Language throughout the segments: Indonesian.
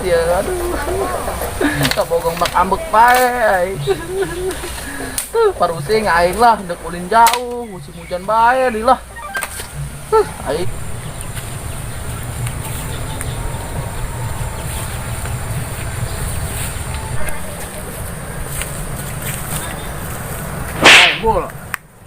ya. Aduh. Kabogong mak ambek bae. Tuh parusing aing lah dek ulin jauh, musim hujan bae deui lah. Aing bol.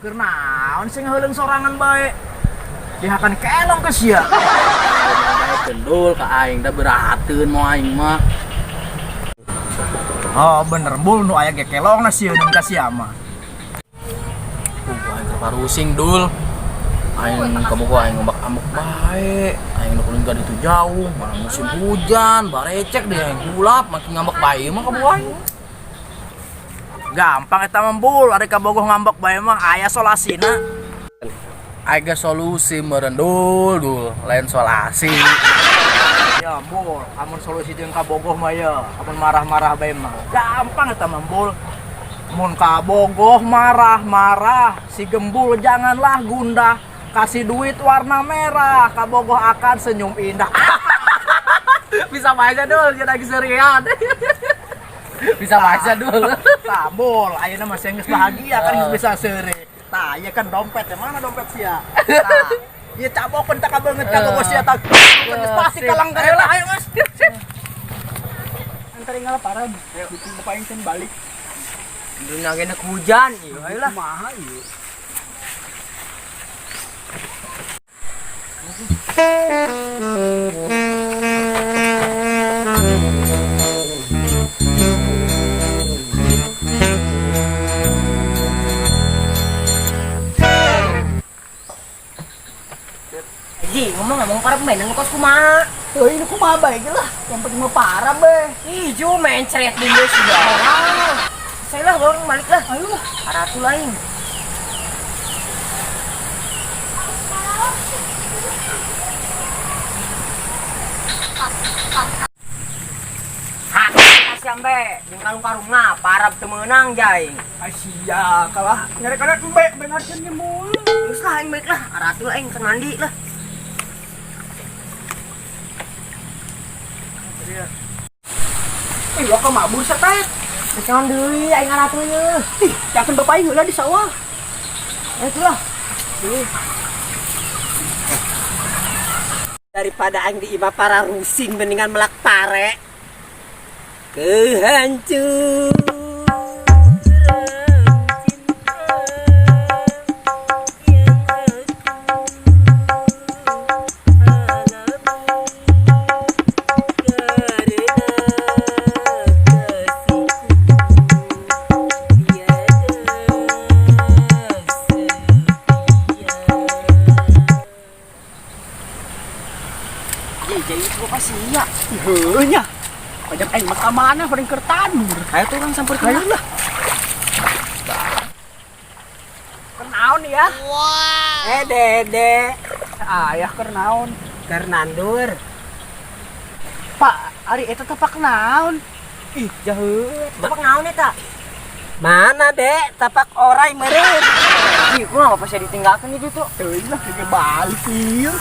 Keur naon sing heuleung sorangan bae? Dihakan kelong ke sia. Gendul ka aing da berahateun moal aing mah. Oh bener bul nu aya ge kelongna sieun ka sia mah. Aing parusing dul. Aing kabogo aing ngombak-ambek bae. Aing nu kuling ka ditu jauh, mana musim hujan, barecek deh aing gulap makin ngambek bae mah kabogo aing. Gampang eta mah bul, ari kabogoh ngambek bae mah aya solasina. Aya solusi meureun dul, lain solasi. Ya bul, amun solusi jeung kabogoh mah ya, amun marah-marah bae mah. Gampang eta mah bul. Mun kabogoh marah-marah, si gembul janganlah gundah. Kasih duit warna merah, kabogoh akan senyum indah. Bisa baca dul, jadi lagi serian. Bisa baca dulu. Tabol, ayeuna mah geus bahagia kan geus bisa seure. Tah, ieu kan dompet, mana dompet sia? Tah, ieu cabokeun teh ka beungeut ka bogo sia tah. Geus pasti kalanggar lah ayo Mas. Antari ngala parah. Ayo bikin bapain balik. Dunia ge hujan ieu, ayolah. Kumaha ieu? Ji, ngomong parah main ngekos kumaha. Euy, nu kumaha bae ge lah. Yang penting mah parah be. Ih, ju main ceret di geus sudah. Saya lah orang balik lah. Ayo lah. Aratu lain. Hah, kasih ambe. Jeung karung-karungna parab teu meunang jai. Asia kalah nyarek-nyarek embe bengarkeun ge mul. Geus lah aing baik lah. Aratu lah aing keur mandi lah. Lo ka mabur satet. Jangan deui aing aratunya. Ih, yakin bapak heula di sawah. Itulah. Daripada aing di imah para rusing mendingan melak pare. Kehancur. Jadi itu kasih ya. Heunya. Pajak aing mah kamana paling keur tandur. Ayo tuh orang samper ke Ayolah. Kenaon ya? Wow. Dede. Ayah keur naon? Keur nandur. Pak, ari eta teh pak naon? Ih, jaheut. Bapak naon eta? Mana, Dek? Tapak orai meureun. Ih, kunaon apa saya ditinggalkeun di ditu? Euy lah ge balik ieu.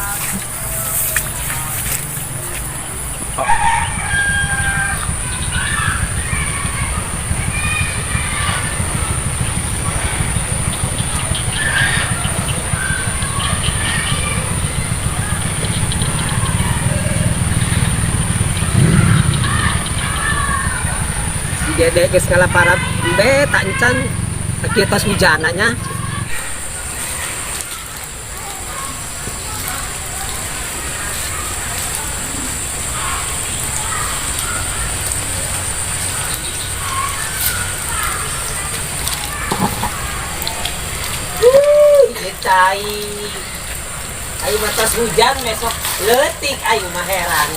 Dede geus ngalaparab be tak encan sakieu tos hujananya. Ieu cai. Ayo matos hujan besok leutik ayo mah heran.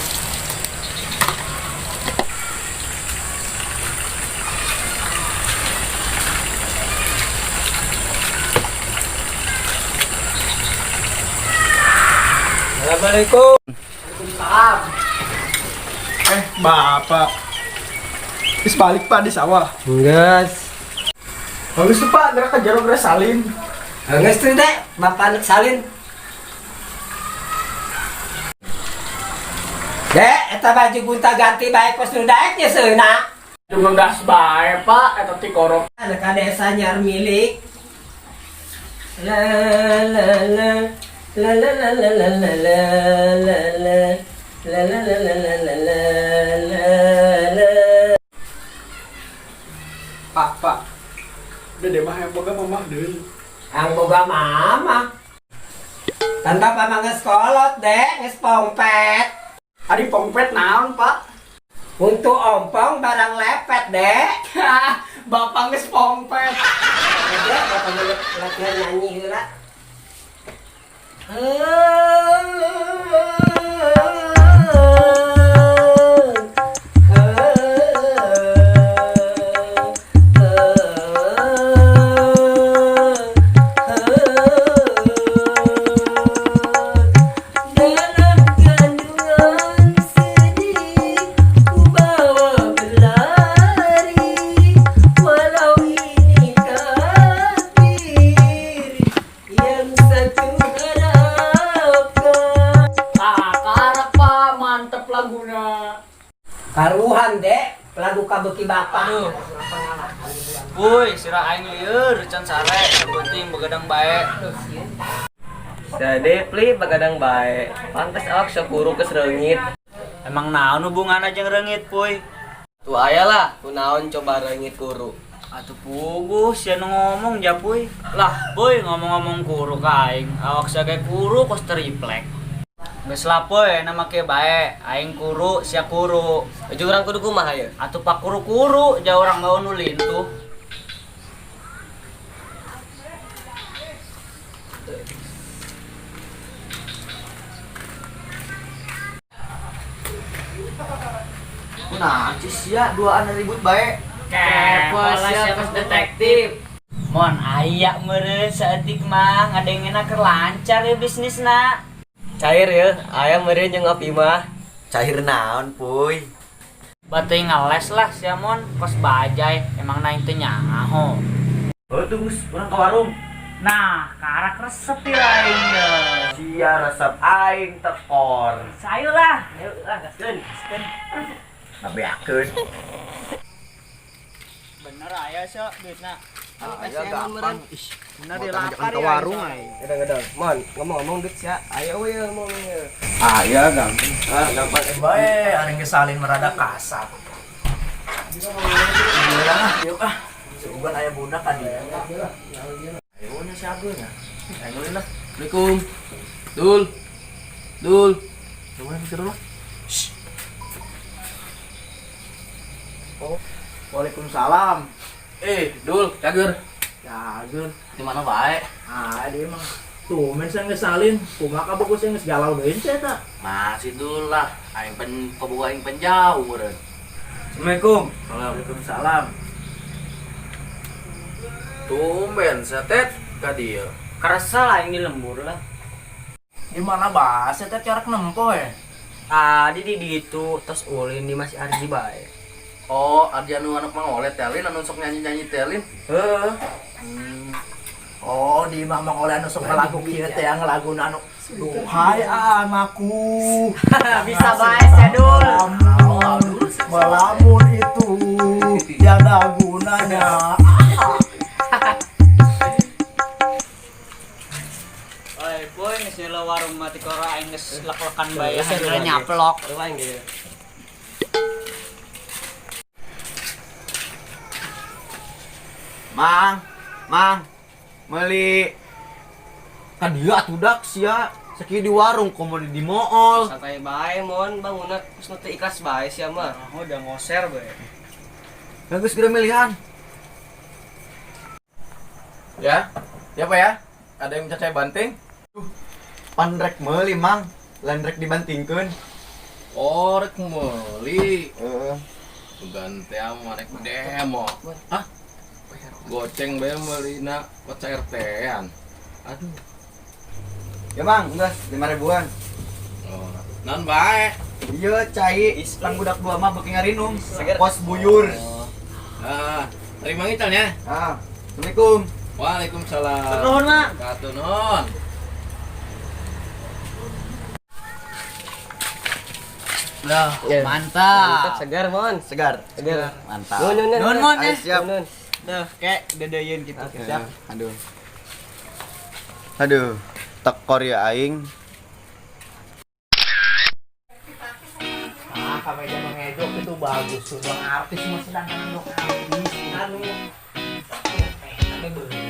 Assalamualaikum. Waalaikumsalam. Bapak. Wis balik Pak di sawah. Geus. Bagus tuh Pak, gerak ke jero gerak salin. Geus tuh Dek, Bapak anak salin. Dek, eta baju gunta ganti baik pas nu daeknya seuna. Juga gas bae pak, eta ti korok. Anak desa nyar milik. La la la la la la la la la la la la la la la la la la la la. Pak. Dede mah yang boga mamah deui. Ang boga mama. Tanpa pamangga sekolot dek, geus pongpet. Adi pongpet naon, Pak? Untuk ompong barang lepet dek. Bapak geus pongpet. Dek, bapak latihan nyanyi heula. Karuhan dek, lagu kabeuki bapak. Aduh. Woi, sira aing lieur can sare, penting begadang bae. Jadi pli begadang bae. Pantes awak sakuru geus reungit. Emang naon hubunganna jeung reungit, Puy? Tu aya lah, kunaon coba reungit kuru. Atuh puguh sia nu ngomong ja, Puy. Lah, Puy ngomong-ngomong kuru ka aing, awak sage kuru kos triplek. Geus lah Puy, na make bae. Aing kuru, sia kuru. Baju urang kudu kumaha ya? Atuh pak kuru-kuru, ja urang gawe nu lintuh. Nah, cia duaan ribut bae. Kepos sia kos detektif. Mon aya meureun saeutik mah ngadengena keur lancar ya bisnisna. Cair ya, aya meureun jeung ngopi mah. Cair naon, Puy? Batuy ngales lah sia mon kos bajai emang naing teu nyaho. Oh, tunggu, urang ka warung. Nah, karak resep ya aing ya. Sia resep aing tekor. Sayu lah. Yuk lah gaskeun. Nabeakeun. Bener aya sia duitna. Aya gampang. Bener dilapar Ke ya. warung ai. Gedang-gedang. Mon, ngomong-ngomong duit sia. Aya we ngomongnya. Aya gampang. Gampang Bae, aring geus salin merada kasar. Yuk ah. Seuban aya budak ka dieu. Ayo nya siageuna. Ayo lah. Assalamualaikum. Dul. Coba mikir dulu. Oh, Waalaikumsalam. Dul, cager. Cager. Di mana bae? Dia mah. Tuh, men saya ngesalin, kumaha ka bagus geus galau deui teh eta. Masih dul lah, aing kaboga aing penjauh meureun. Assalamualaikum. Waalaikumsalam. Tumben setet ka dieu. Kerasa lah yang di lembur lah. Di mana bae setet carak nempoh ya? Tadi di ditu tos ulin di Mas Ardi bae. Oh, Ardi anu anak mangolet telin anu sok nyanyi-nyanyi telin. Heeh. Oh, di mah mangolet anu sok ngalagu kieu teh ngalaguna anu. Duhai anakku. Bisa bae sia dul. Melamun itu tiada gunanya. Oi, boy, geus heula warung mati kora aing geus lek-lekan bae hangre nyaplok. Mang, meuli kan dieu atudak sia sakieu di warung komo di mool. Santai bae mon, bangunna geus teu ikhlas bae sia mah. Oh, udah ngoser bae. Bagus kira milihan. Ya, siapa ya? Ada yang cacai banting? Pandrek meuli mang, lain rek dibantingkeun. Oh, rek meuli. Heeh. Ganti ama rek demo. Hah? Goceng bae meulina paca RT-an. Aduh. Ya mang, geus 5.000-an. Oh, non bae. Iya cai, pan budak dua mah beuki ngarinum. Pos buyur. Terima ngitalnya. Assalamualaikum. Waalaikumsalam. Nuhun, Mak. Katunun. Loh, Ya. mantap. segar mon. Segar. Segar. Mantap. Nun, Mon, Ayo, ya. siap. Nun. Duh, kayak dedeyeun gitu. Siap. Aduh. Aduh, tekor ya aing. Ah, kameja mengejok itu bagus. Sudah artis mah sedangkan anu artis. Anu.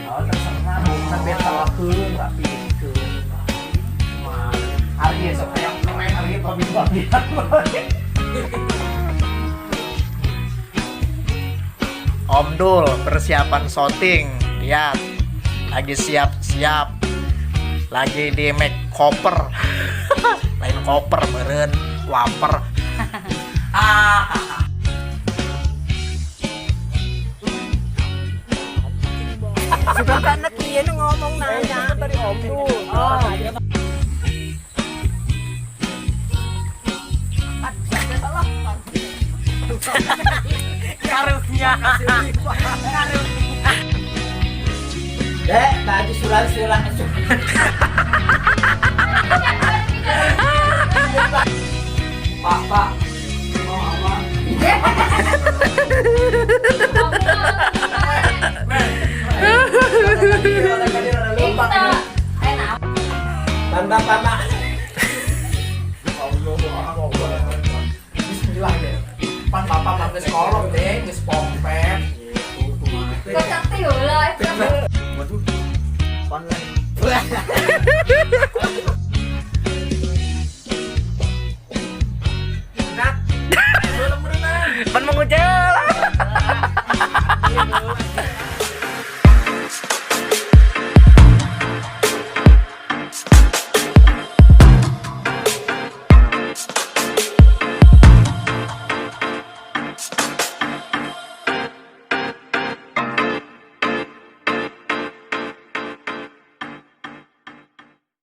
Oh, tersenang tapi salakeun rapi dikeun. Mah, hari sok aya main hari pabit-pabitan. Om Dul, persiapan syuting. Lihat. Lagi siap-siap. Lagi di make koper. Lain koper meureun, waper. Sudah anak dia ngomong nanya tadi Om Dul. Oh, karunya. Dek, baju sulang-sulang. Pak. Oh, apa? Pamba. Bismillah deh. Pan bapak pakai sekolong deh, geus pompet. Kocak tiulah. Waduh. Online.